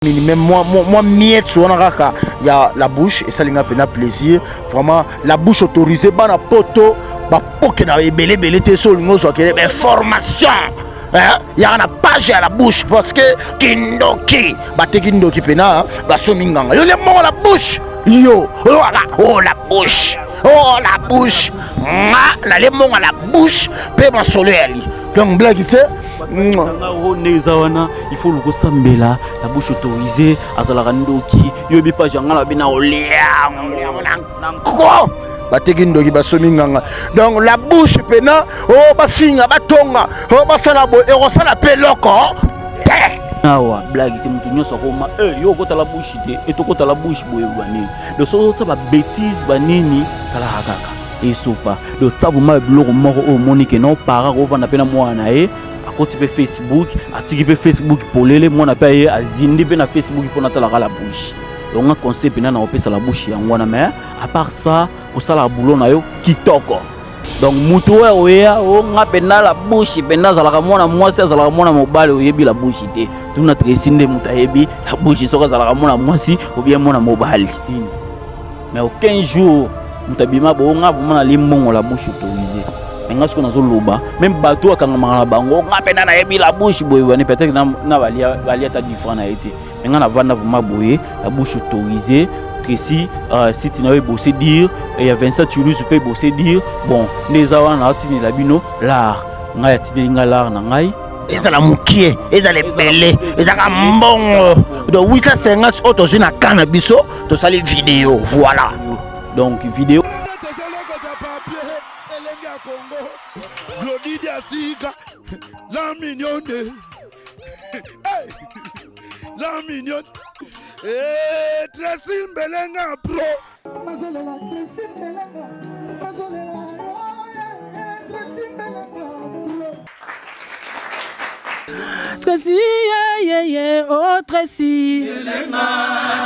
Même moi miette on a il y a la bouche et ça linga pena plaisir vraiment la bouche autorisée bana poto ba poke na belé te so lingo so que formation hein il y a une page à la bouche parce que kindoki ba te kindoki pena ba so minganga yo le mo la bouche yo voilà oh la bouche na le mo la bouche pe ba solo ali donc blague c'est il faut le sambela la bouche autorisée azala ndoki yobi pa janga la bina olia bateki ndoki basomi nganga donc la bouche pena oh bafinga batonga oh basala bo e rosala pe loko awa blague te mutu nyoso koma yo kota la bouche te et to kota la bouche boye bani de so ça ba bêtise banini kala hakaka et sopa de ça vous ma biloko moko o monique non para ko vanda pena mwana côté Facebook, article Facebook pour les mon appel azindi pe na Facebook pour natala la bouche. Donc on concept na na opesa la bouche ya ngwana mais à part ça pour ça la boulot na yo kitoko. Donc mutu oya o nga pena la bouche pena za la mona mwasi za la mona mobile oyebi la bouche te. Tu na tresinde mutayebi la bouche soka za la mona mwasi ou bien mona mobile. Mais aucun jour mutabima bo nga mona limongo la bouche autorisée. Même bateau quand on bango ngapena na yebi la bouche boye peut-être na valia ta différent na été mais on a vendre vraiment boye la bouche autorisée Tracy si tu n'avais bossé dire il y a Vincent Toulouse peut bosser dire bon les awa na tini la bino l'art nga ya tini l'art na ngai ezala mukie ezala belé ezaka mbongo donc 850 autos na kana biso to sali vidéo voilà donc vidéo la mignonne, la mignonne, et Tracy Mbelenga pro. Tracy, oh Tracy,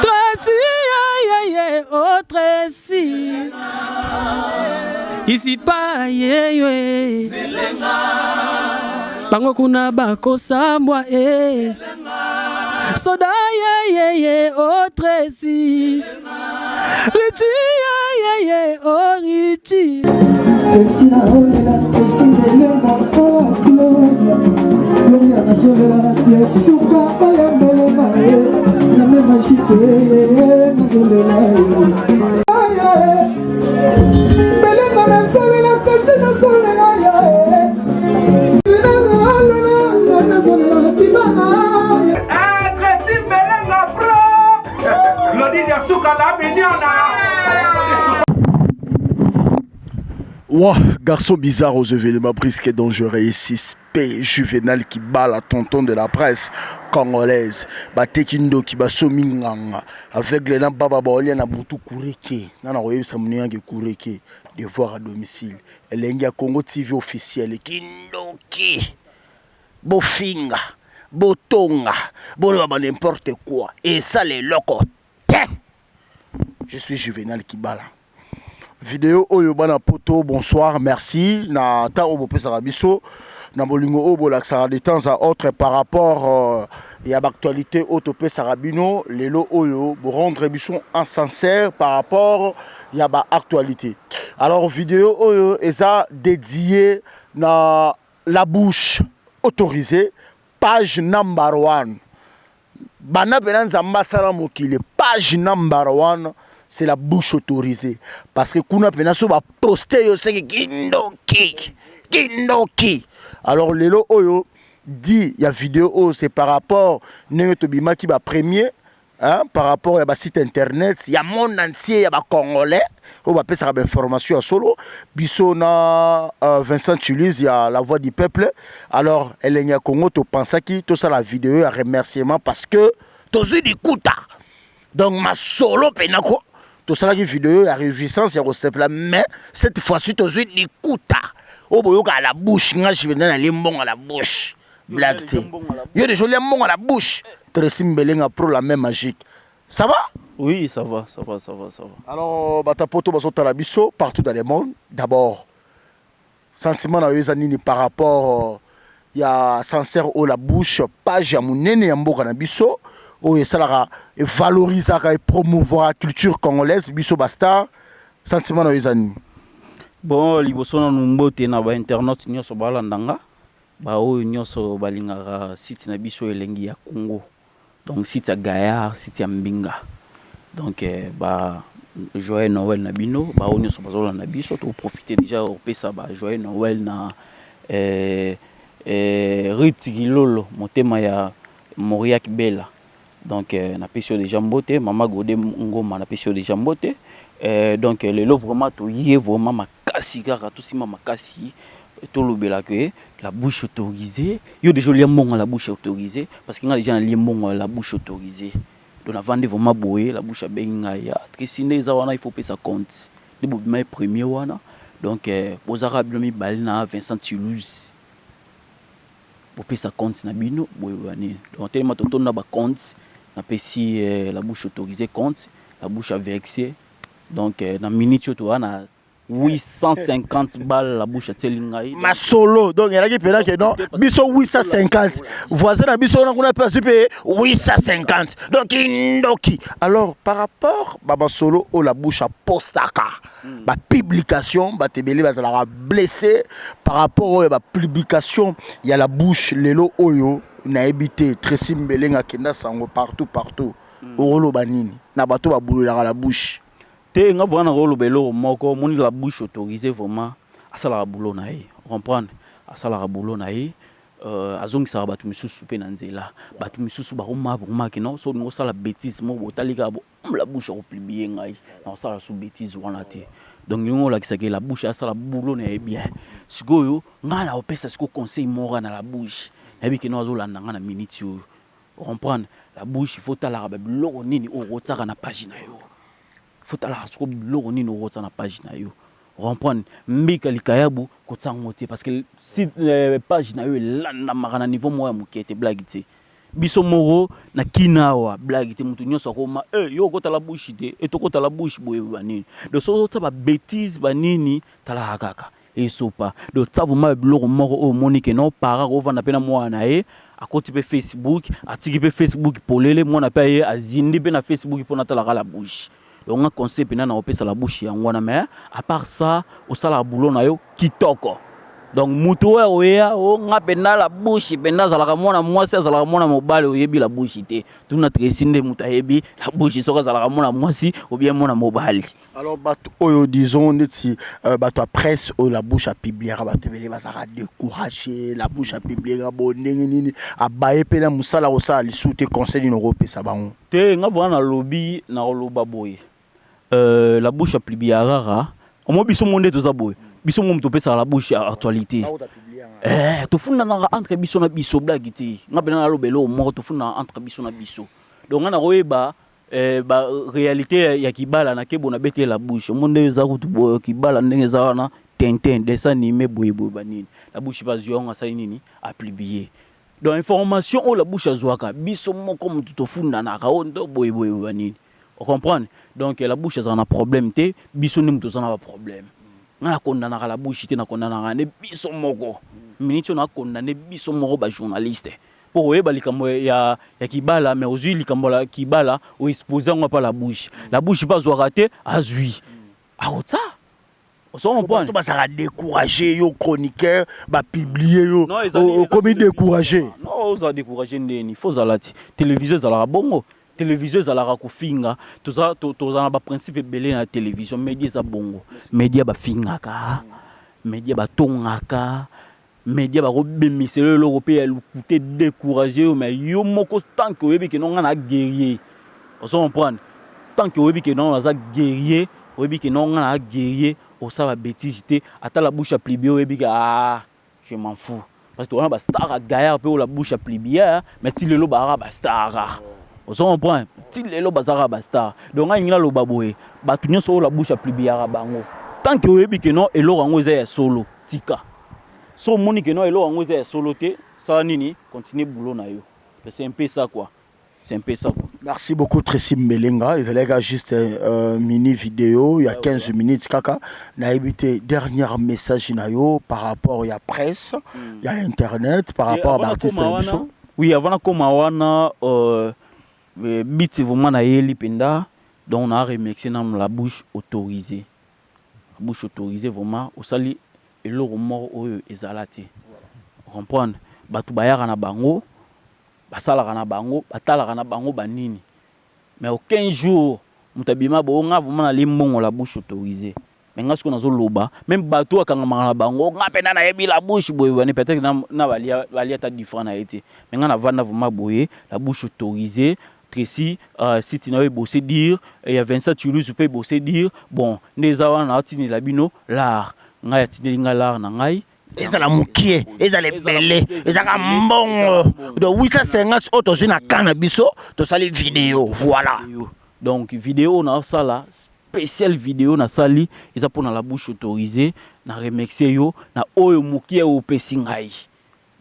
Tracy, oh Tracy. Ici pas bango kuna bako sambwa soda oh Tracy Richi oh Richi Esina olela esimelenga oh Gloria Gloria nazolela yesuka olembelenga na mema shite nazolela belenga nazolela kasi nazolela Ouah, garçon bizarre aux événements brisques et dangereux et suspect, juvénal qui bat la tonton de la presse congolaise, Batekindo qui bat Sominganga, avec les lampes Baba Baolien à Boutou Koureke, Nana Roye Samounian qui Koureke, devoir à domicile, Elenga Congo TV officiel, Kindoki, Bofinga, Botonga, Bolaba n'importe quoi, et ça les locaux. Je suis juvénal qui bat là. Vidéo oyo bana poto bonsoir merci na ta obo pesa biso na bolingo obo la sara de temps à autre par rapport ya l'actualité auto pesa rabino lelo oyo bo rendre biso en sincère par rapport ya ba actualité. Alors vidéo oyo eza dédié na la bouche autorisée page number 1 bana benanza mbasara mokile page number 1 c'est la bouche autorisée. Parce que kuna penaso va poster yo c'est Kindoki. Alors lelo oyo dit il y a vidéo c'est par rapport Nengo Bima qui va premier hein, par rapport à site internet, il y a monde entier, il y a congolais on va passer à l'information à solo biso na Vincent Toulouse, il y a la voix du peuple. Alors Elenia Congo to pensa qui tout ça la vidéo un remerciement parce que tous du kuta. Donc ma solo penako tout ça la vidéo à réjouissance il mais cette fois-ci tous du kuta. Oh boyoka à la bouche, nga je venais aller bon à la bouche. Blague. Yo des jolis bon à la bouche. Tracy Mbelenga pro la même magique. Ça va? Oui, ça va. Alors, Batapoto Basotalabiso, partout dans le monde. D'abord, sentiment na yezanini par rapport il y a sincère au la bouche page ya munene ya mboka na biso oyo esalaka evalorisaka epromouvoir la culture congolaise biso bastar sentiment na yo eza nini? Bon liboso na mbote na bainternaute nyonso balandanga baoyo nyonso balingaka site na biso elengi ya Congo, donc site ya Gayar, site ya Mbinga, donc joyeux Noël na bino baoyo nyonso bazolanda biso to profiter déjà opesa ba joyeux Noël na Riti Kilolo motema ya Moriak Bela, donc na pesio déjà mbote mama Godé Ngoma na pesio déjà mbote, donc lelo vraiment to yé vraiment makasi kaka to sima makasi to lobela que la bouche autorisée yo déjà lié mbongo la bouche autorisée parce qu'il y a déjà lié mbongo la bouche autorisée donc avant de vraiment boyer la bouche benga ya tresine za wana il faut payer sa compte les bobima premier wana donc aux arabes mi balina Vincent Toulouse pour payer sa compte na bino boyani donc tellement to na ba compte na pesi la bouche autorisée compte la bouche vexée donc na minute to wana 850 balles la bouche à Telingaï. Ma solo, donc il y a qui peut que non, biso 850. Voisin à biso on a pas payé 850. Donc indoki. Alors par rapport baba solo au la bouche à postaka. Ma publication, ba tebeli ba la blessé par rapport au ba publication, il y a la bouche lelo oyo na ebité Tracy Mbelenga kenda sango partout. Olo banini. Na bato ba boulula la bouche. Te nga bwana rolo belo moko moni la bouche autorisée vraiment asala la boulot na ye comprendre asala la boulot na ye azongi sa batu misusu pe na nzela batu misusu ba roma ki non so ngo sala bêtise mo botalika bo la bouche au publier ngai na sala sous bêtise wana te donc ngo la kisaki la bouche asala boulot na ye bien sikoyo nga na opesa siko conseil mora na la bouche ebi ki no azolanda nga na minute yo comprendre la bouche il faut tala ba biloko nini o rotaka na page na yo faut alors ce que l'on ni nous retient la page na yo comprendre mbika likayabu kotsangote parce que si page na yo landa marana niveau moya mukete blague te biso moro na kinawa blague te mutu nyonso akoma yo kota la bouche te et to kota la bouche boye banini de so ça ba bêtise banini tala kaka et sopa de ça vous ma biloko moko o monique non para ko vanda pena mwana e akoti pe Facebook atiki pe Facebook polele mwana pe ye azindi pe na Facebook pona tala la bouche. Donc on conseille pena na opesa la bouche ya ngwana mais à part ça au sala boulot na yo kitoko donc mutu oya o nga pena la bouche pena za la mona mwasi za la mona mobale oyebi la bouche te tout na tresinde muta yebi la bouche soka za la mona mwasi ou bien mona mobale. Alors bato oyo disons neti bato a presse o la bouche a publier bato bele bazaka décourager la bouche a publier bonenge nini a baye pena musala o sala lisute conseil no opesa bango te nga bwana lobby na loba boye. La bouche a publié rara. On m'a biso monde to zaboy. Biso mom to pesa la bouche à actualité. To funda na entre biso na biso blague ti. Nga bena na lobelo mo to funda entre biso na biso. Donc nga na roeba ba réalité ya kibala na kebo na bete la bouche. Monde za kutu boy kibala ndenge za wana Tintin dessin animé boy banini. La bouche pas yonga sa nini a publié. Donc information o la bouche azwaka biso mo comme to funda na ka ondo boy banini. On comprend donc la bouche a un problème te biso nim to a un problème na condamna la bouche te na condamna ne biso moko minute na condamné biso moko ba journaliste pour eba likambo ya kibala mais aujourd'hui likambo la kibala o exposer on pas la bouche pas zo raté azui a ça on comprend to ça décourager yo chroniqueur ba publier yo comme décourager non ça décourager ndeni faut zalati télévision za la bongo télévision za la kofinga toza na ba principe belé na télévision média za bongo média ba fingaka média ba tongaka média ba robemiselo lo pe ya lukuté décourager mais yo moko tant que webi ke non na guerrier on se comprendre tant que webi ke non na guerrier webi ke non na guerrier o ça va bêtise ata la bouche à plier webi ke je m'en fous parce que on a ba star à Gaillard pe la bouche à plier mais si le lo ba star on se comprend ti lelo bazara basta donc ngina lo baboye batu nyonso la bouche a plibiara bango tant que oyebi ke non elo rango za solo tika so moni ke non elo rango za solo te ça nini continuer boulot na yo c'est un peu ça quoi c'est un peu ça quoi. Merci beaucoup Tracy Mbelenga il fallait juste mini vidéo il y a 15 minutes kaka na évité dernier message na yo par rapport à presse il y a internet par rapport à l'artiste. Oui avant comme wana Bit vraiment na yeli penda. Donc on a remixé dans la bouche autorisée. La bouche autorisée vraiment au sali et le mort ezalati. Vous comprenez? Batu bayaka na bango, basalaka na bango, batalaka na bango banini. Mais aucun jour mutabima bonga vraiment na limbongo la bouche autorisée. Mais nga ce qu'on a loba, même bateau akanga na bango, nga pena na yebi la bouche boye, peut-être na valia ta différent na été. Mais nga na vanda vraiment boye, la bouche autorisée. Tracy, si tu n'avais bossé dire, il y a Vincent Toulouse, tu peux bosser dire, bon, les awa na tini labino, l'art, nga ya tini nga l'art na ngai. ezala mokie ezala ebele ezaka mbongo donc 850 oyo tozwi na kana biso tosali vidéo voilà donc vidéo na sala spécial vidéo na sali eza mpona la bouche autorisée na remercier yo na oyo mokie opesi ngai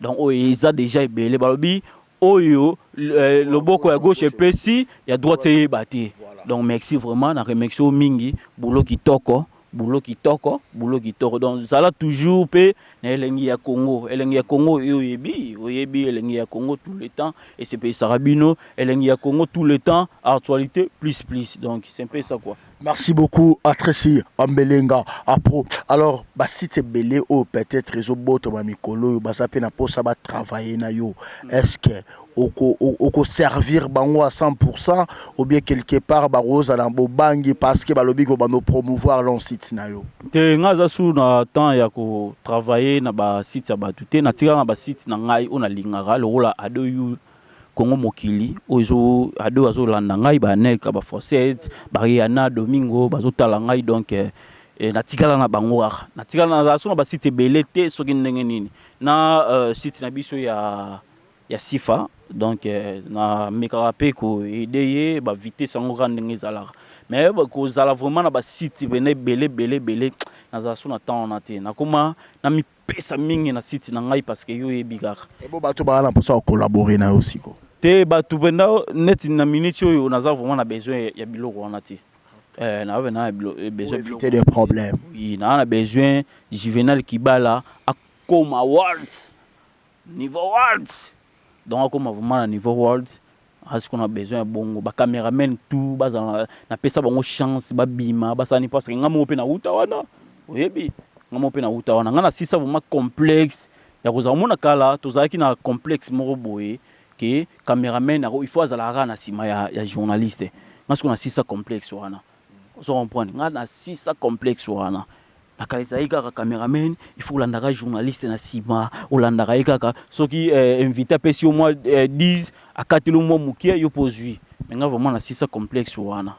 donc oyo eza déjà ebele balobi oyo loboko ya gauche epesi ya droite eyeba te donc merci vraiment na remercier mingi boulot kitoko donc ça là toujours pe na elengi ya Congo oyebi elengi ya Congo tout le temps et c'est pe sarabino elengi ya Congo tout le temps actualité plus donc c'est un peu ça quoi. Merci beaucoup à Tracy Ambelenga Apro. Alors site belé ou peut-être réseau boto ma mikolo basa pe na posa ba travailler na yo est-ce que oko servir bango à 100% ou bien quelque part ba rosa na bobangi parce que balobi ko bano promouvoir leur site na yo te ngaza su na temps ya ko travailler na ba site ya batute na tika na ba site na ngai ona lingara le rola ado yu Congo mokili ozo ado azo landa ngai ba neka ba Fosset ba Rihanna Domingo bazo tala ngai donc na tikala na bango na tikala na so ba site belé te soki ndenge nini na site na biso ya Sifa donc na mekarape ko aider ba vitesse ngo ndenge zala mais ko zala vraiment na ba site bene belé na za so na temps na te na koma na mi pesa mingi na site na ngai parce que yo ebigaka et bo bato ba na posa collaborer na aussi ko te bato benda net na minute yo na za vraiment na besoin ya biloko wana te na bena besoin éviter des problèmes oui na besoin Juvenal Kibala a comme awards niveau awards donc comme vraiment na niveau world est-ce qu'on a besoin de bongo ba cameraman tout ba na pesa bango chance ba bima ba sani parce que ngamo pe na uta wana oyebi ngamo pe na uta wana ngana sisa vraiment complexe ya koza mona kala tozaki na complexe moko boye que cameraman il faut azala na sima ya journaliste parce qu'on a sisa complexe wana on se comprend ngana sisa complexe wana la qualité kaka cameraman il faut landaka journaliste na sima olandaka kaka soki invité pesi au moins 10 à 4 mois mukia yo pozui mais nga vraiment na sisa complexe wana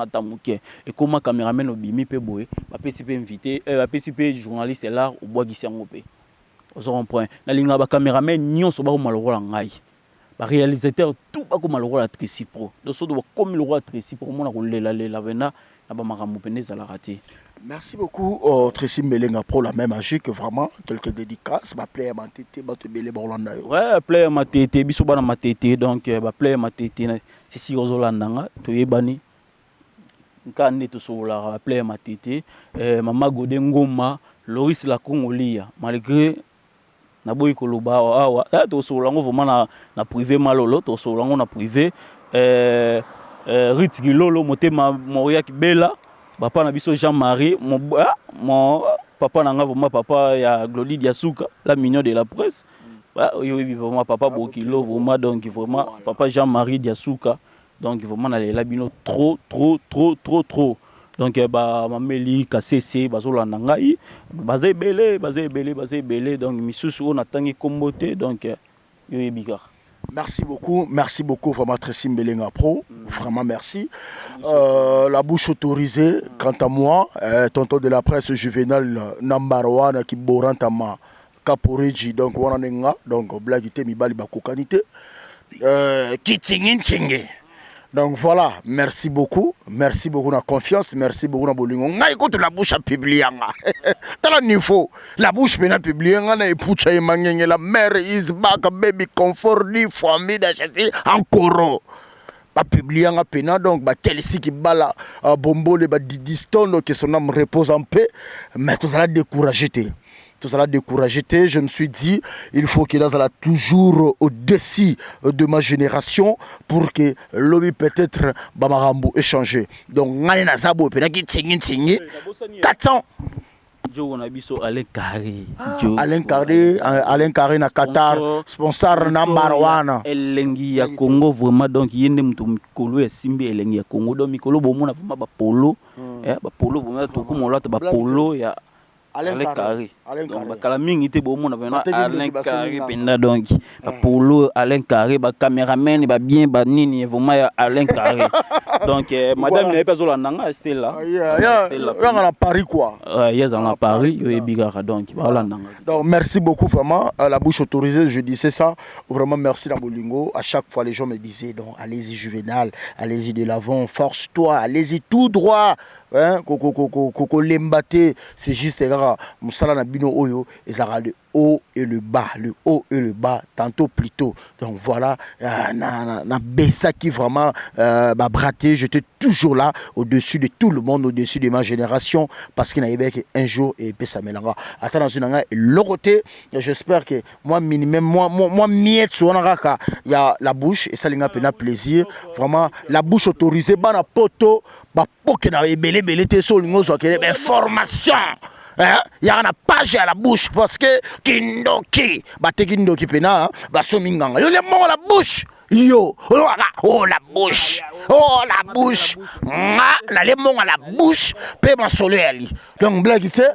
ta mukia et comment cameraman obimi pe boye ba pesi pe invité ba pesi pe journaliste là au bois gisango pe on se comprend na linga ba cameraman nyonso ba ko malokola ngai ba réalisateur tout ba ko malokola Tracy Pro donc so do comme le roi Tracy Pro mona ko lela vena. Merci beaucoup Tracy Mbelenga Pro la même âge que vraiment quelques dédicaces ba player matete ba te belé Borlanda yo ouais player matete biso bana matete donc ba player matete c'est si ozolanda nga to yebani nkande to sola ba player matete mama Godé Ngoma Loris la Congolia malgré na boy koloba awa to sola ngo vraiment na privé malolo to sola ngo na privé Ritki Lolo motema moria kibela papa na biso Jean-Marie mon papa na nga vraiment papa ya Glody Diasuka la mignon de la presse oui vraiment papa Bokilo vraiment donc vraiment papa Jean-Marie Diasuka donc vraiment na la bino trop donc ba mameli kasese bazolanda ngai bazé belé donc misusu on atangi kombote donc yo ebika. Merci beaucoup vraiment Tracy Mbelenga Pro, vraiment merci. La bouche autorisée, quant à moi, tonton de la presse Juvenal Nambarwana qui borantama Kaporeji, donc wananenga, donc blagité mibali bakokanité, kitingintinge. Donc voilà, merci beaucoup la confiance, merci beaucoup na bolingo. Nga écoute la bouche à publier nga. Tala niveau, la bouche mena publier nga na epucha emangenge la mère is back baby comfort ni famille d'acheter encore. Ba publier nga pena donc ba telsi ki bala bombole ba didiston que son âme repose en paix, mais tout ça découragé. tout ça l'a découragé. Je me suis dit, il faut qu'il soit toujours au-dessus de ma génération pour que l'homme peut-être Bamarambo échanger. Donc, on a 400. On a biso Alain Carré. Alain Carré na Qatar, sponsor number one. Elengi ya Congo vraiment donc yende mutu mikolo ya simbi elengi ya Congo donc mikolo bomona vraiment ba polo ba polo bomona to ko molata ba polo ya Alain Carré. Donc bakala mingi te bomona vraiment Alain Carré penda donc ba polo Alain Carré ba cameraman ba bien ba nini vraiment ya Alain Carré. Donc madame n'avait pas zola nanga c'était là. On a Paris quoi. Yes on a Paris yo e bigara donc voilà nanga. Donc merci beaucoup vraiment la bouche autorisée je disais ça vraiment merci dans Bolingo à chaque fois les gens me disaient donc allez-y Juvénal allez-y de l'avant force-toi allez-y tout droit hein koko lembate c'est juste rare musala na bino oyo ezara le haut et le bas tantôt plus tôt donc voilà na bessa qui vraiment m'a braté j'étais toujours là au-dessus de tout le monde au-dessus de ma génération parce qu'il n'avait qu'un jour et bessa melanga attends dans une l'autre j'espère que moi minimum moi miette sur il y a la bouche et ça linga pena plaisir vraiment la bouche autorisée bana poto ba poke na belé te so lingo so que formation. Il y a une page à la bouche parce que Kindoki, Kindoki pena, Basominganga. Yo les mots la bouche. Yo, oh la bouche, la lemon à la bouche, pe ma soleil. Donc blague c'est,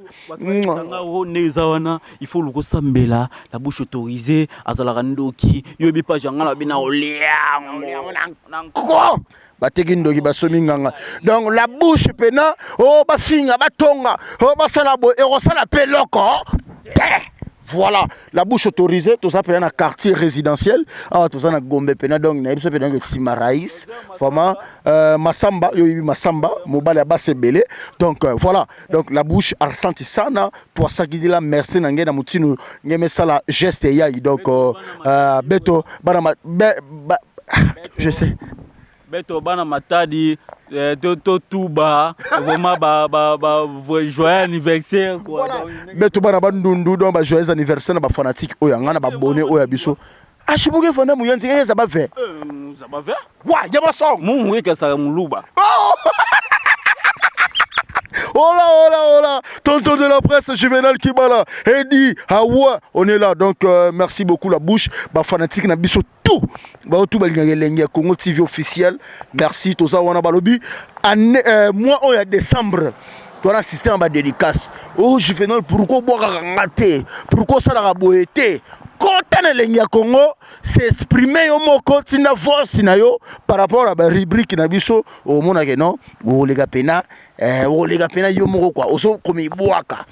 il faut le sambela, la bouche autorisée, azalandoki, yo bi pas janga la bina olia, donc la bouche pena, oh bafinga batonga, oh basalabo et rosala pe loko. Voilà, la bouche autorisée, tout ça peut être un quartier résidentiel. Ah, tout ça na Gombe pena donc na biso pena Simaraïs, vraiment Masamba, Masamba, mobile à basse belé. Donc voilà, donc la bouche a ressenti ça na pour ça qui dit la merci na ngena mutinu ngeme ça la geste ya donc beto bana je sais Beto bana matadi to tuba vraiment joyeux anniversaire quoi. Beto bana bandundu donc joyeux anniversaire na ba fanatique oya ngana ba bonné oya biso. Ah chibuke fana muyanzi ça va faire. Ça va faire? Wa yaba song. Mu ka sa muluba. Oh là, tonton de la presse, Juvénal Kibala, Eddie, Hawa, on est là, donc merci beaucoup la bouche, bah fanatique na biso tout, bah tout balinga Congo TV officiel, merci tout ça wana balobi, moi on est décembre. Tu as assisté à ma dédicace. Oh Juvénal, pourquoi boire raté? Pourquoi ça la boété? Quand on a Congo, c'est exprimer au moko tina force na yo par rapport à la rubrique na biso au mona que non, o lega pena yo moko quoi, oso komi boaka.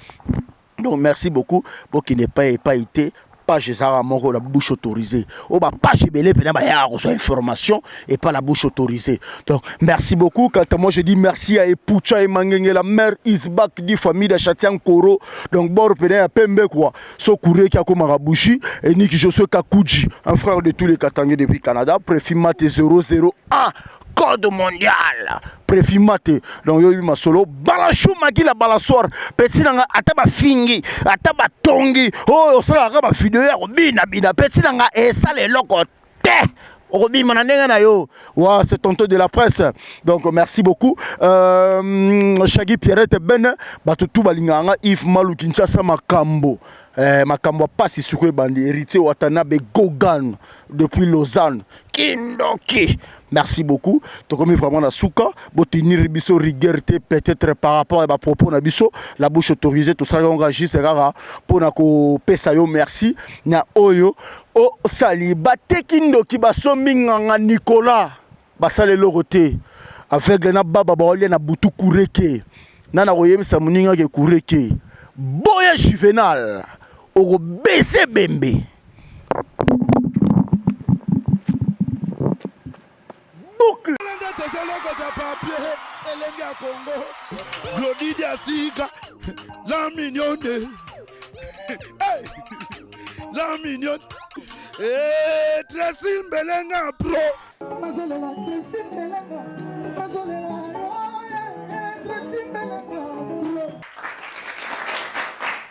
Donc merci beaucoup pour qui n'est pas été page Zara Moko, la bouche autorisée. Oh bah page belé pena ba ya reçoit information et pas la bouche autorisée. Donc merci beaucoup. Quant à moi je dis merci à Epucha et Mangenge, la mère Isbak du famille de Chatian Koro. Donc bord pena à Pembe quoi. So Kouré qui a comme Marabushi et Niki Josué Kakuji, un frère de tous les Katangais depuis Canada, préfimate 001. Code mondial préfimate donc yo ma solo balachou maki la balassoir petit nanga ataba fingi ataba tongi oh osala ka ba video ya bina petit nanga esa le loko te obi mananenga na yo wa c'est tonton de la presse donc merci beaucoup Shaggy Pierrette Ben batutu balinganga Yves Malou Kinshasa makambo makambo pasi sukwe bandi héritier Watanabe Gogan depuis Lausanne Kindoki. Merci beaucoup. Donc comme vraiment la souka, botinir biso rigueur peut-être par rapport à ma propos na biso, la bouche autorisée tout ça on enregistre rara pour na ko pesa yo merci na oyo o sali batekindo ki baso minganga Nicolas basale loroté avec na baba baolia na butu kureke nana koyebisa muninga ke kureke boya Juvénal o bese bembe. Glodidia Siga, la mignonne, la mignonne, Tracy Mbelenga Pro.